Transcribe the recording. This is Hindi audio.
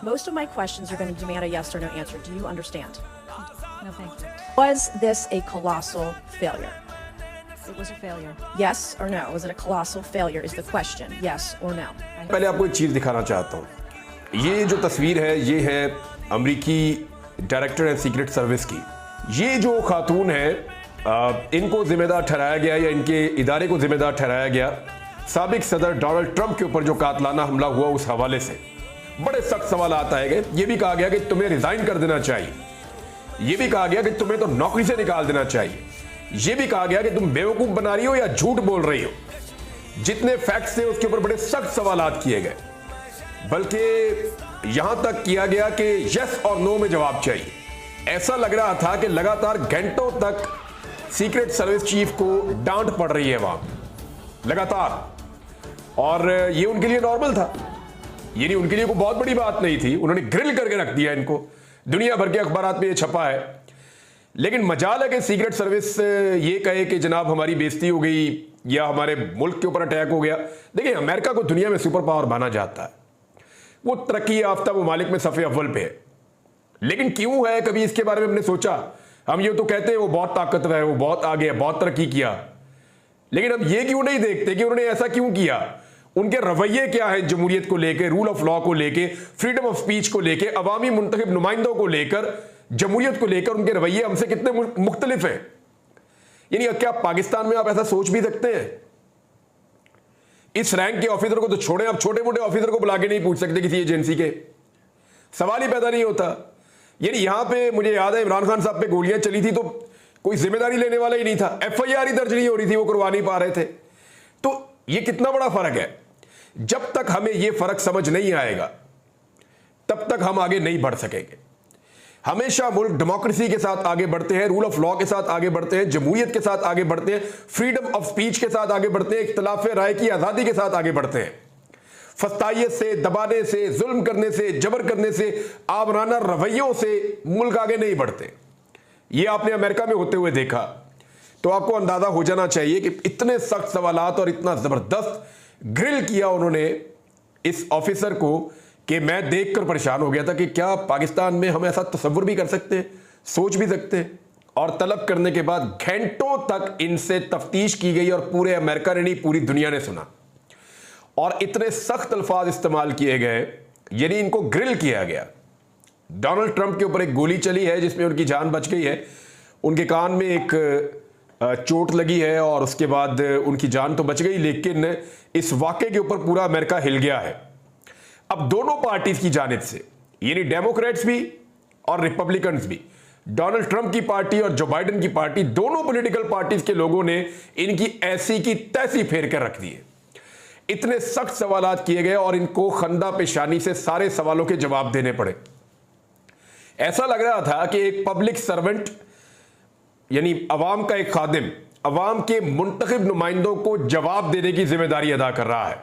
Most of my questions are going to demand a yes or no answer. Do you understand? No, thank you. Was this a colossal failure? It was a failure. Yes or no? Was it a colossal failure is the question. Yes or no? पहले आपको एक चीज दिखाना चाहता हूँ। ये जो तस्वीर है ये है अमेरिकी डायरेक्टर एंड सीक्रेट सर्विस की। ये जो खातून है इनको जिम्मेदार ठहराया गया या इनके इदारे को जिम्मेदार ठहराया गया साबिक सदर डोनाल्ड ट्रंप के ऊपर जो कातलाना हमला हुआ उस हवाले से। बड़े सख्त सवाल आए गए। ये भी कहा गया कि तुम्हें रिजाइन कर देना चाहिए। ये भी कहा गया कि तुम्हें तो नौकरी से निकाल देना चाहिए। ये भी कहा गया कि तुम बेवकूफ बना रही हो या झूठ बोल रही हो। जितने फैक्ट्स थे उसके ऊपर बड़े सख्त सवालात किए गए, बल्कि यहां तक किया गया कि यस और नो में जवाब चाहिए। ऐसा लग रहा था कि लगातार घंटों तक सीक्रेट सर्विस चीफ को डांट पड़ रही है वहां लगातार, और ये उनके लिए नॉर्मल था। ये नहीं, उनके लिए कोई बहुत बड़ी बात नहीं थी। उन्होंने ग्रिल करके रख दिया इनको, दुनिया भर के अखबारात में ये छपा है। लेकिन मजाल है कि सीक्रेट सर्विस ये कहे कि जनाब हमारी बेइज्जती हो गई या हमारे मुल्क के ऊपर अटैक हो गया। देखिए, अमेरिका को दुनिया में सुपर पावर माना जाता है, वो तरक्की याफ्ता ममालिक में सफ़े अव्वल पे है। लेकिन क्यों है, कभी इसके बारे में हमने सोचा? हम ये तो कहते हैं वो बहुत ताकतवर है, वो बहुत आगे है, बहुत तरक्की किया, लेकिन हम ये क्यों नहीं देखते कि उन्होंने ऐसा क्यों किया? उनके रवैये क्या है जमहूरियत को लेकर, रूल ऑफ लॉ को लेकर, फ्रीडम ऑफ स्पीच को लेकर, अवामी मुंतखब नुमाइंदों को लेकर, जमहूरियत को लेकर उनके रवैये हमसे कितने मुख्तलिफ हैं। यानी क्या पाकिस्तान में आप ऐसा सोच भी सकते हैं? इस रैंक के ऑफिसर को तो छोड़े, आप छोटे मोटे ऑफिसर को बुला के नहीं पूछ सकते किसी एजेंसी के, सवाल ही पैदा नहीं होता। यानी यहां पे मुझे याद है इमरान खान साहब पे गोलियां चली थी तो कोई जिम्मेदारी लेने वाला ही नहीं था, FIR ही दर्ज नहीं हो रही थी, वो करवा नहीं पा रहे थे। तो ये कितना बड़ा फर्क है। जब तक हमें यह फर्क समझ नहीं आएगा तब तक हम आगे नहीं बढ़ सकेंगे। हमेशा मुल्क डेमोक्रेसी के साथ आगे बढ़ते हैं, रूल ऑफ लॉ के साथ आगे बढ़ते हैं, जमहूरियत के साथ आगे बढ़ते हैं, फ्रीडम ऑफ स्पीच के साथ आगे बढ़ते हैं, इख्तिलाफ राय की आजादी के साथ आगे बढ़ते हैं। फस्तायत से, दबाने से, जुल्म करने से, जबर करने से, आमराना रवैयों से मुल्क आगे नहीं बढ़ते। ये आपने अमेरिका में होते हुए देखा, तो आपको अंदाजा हो जाना चाहिए कि इतने सख्त सवालात और इतना जबरदस्त ग्रिल किया उन्होंने इस ऑफिसर को कि मैं देखकर परेशान हो गया था कि क्या पाकिस्तान में हम ऐसा तसव्वुर भी कर सकते हैं, सोच भी सकते हैं। और तलब करने के बाद घंटों तक इनसे तफ्तीश की गई और पूरे अमेरिका ने नहीं, पूरी दुनिया ने सुना, और इतने सख्त अल्फाज इस्तेमाल किए गए, यानी इनको ग्रिल किया गया। डोनाल्ड ट्रंप के ऊपर एक गोली चली है जिसमें उनकी जान बच गई है, उनके कान में एक चोट लगी है और उसके बाद उनकी जान तो बच गई, लेकिन इस वाक़े के ऊपर पूरा अमेरिका हिल गया है। अब दोनों पार्टीज की जानिब से, यानी डेमोक्रेट्स भी और रिपब्लिकन्स भी, डोनाल्ड ट्रंप की पार्टी और जो बाइडेन की पार्टी, दोनों पॉलिटिकल पार्टीज के लोगों ने इनकी ऐसी की तैसी फेर कर रख दी है। इतने सख्त सवालात किए गए और इनको खंदा पेशानी से सारे सवालों के जवाब देने पड़े। ऐसा लग रहा था कि एक पब्लिक सर्वेंट, यानी अवाम का एक खादिम, अवाम के मुंतखब नुमाइंदों को जवाब देने की जिम्मेदारी अदा कर रहा है।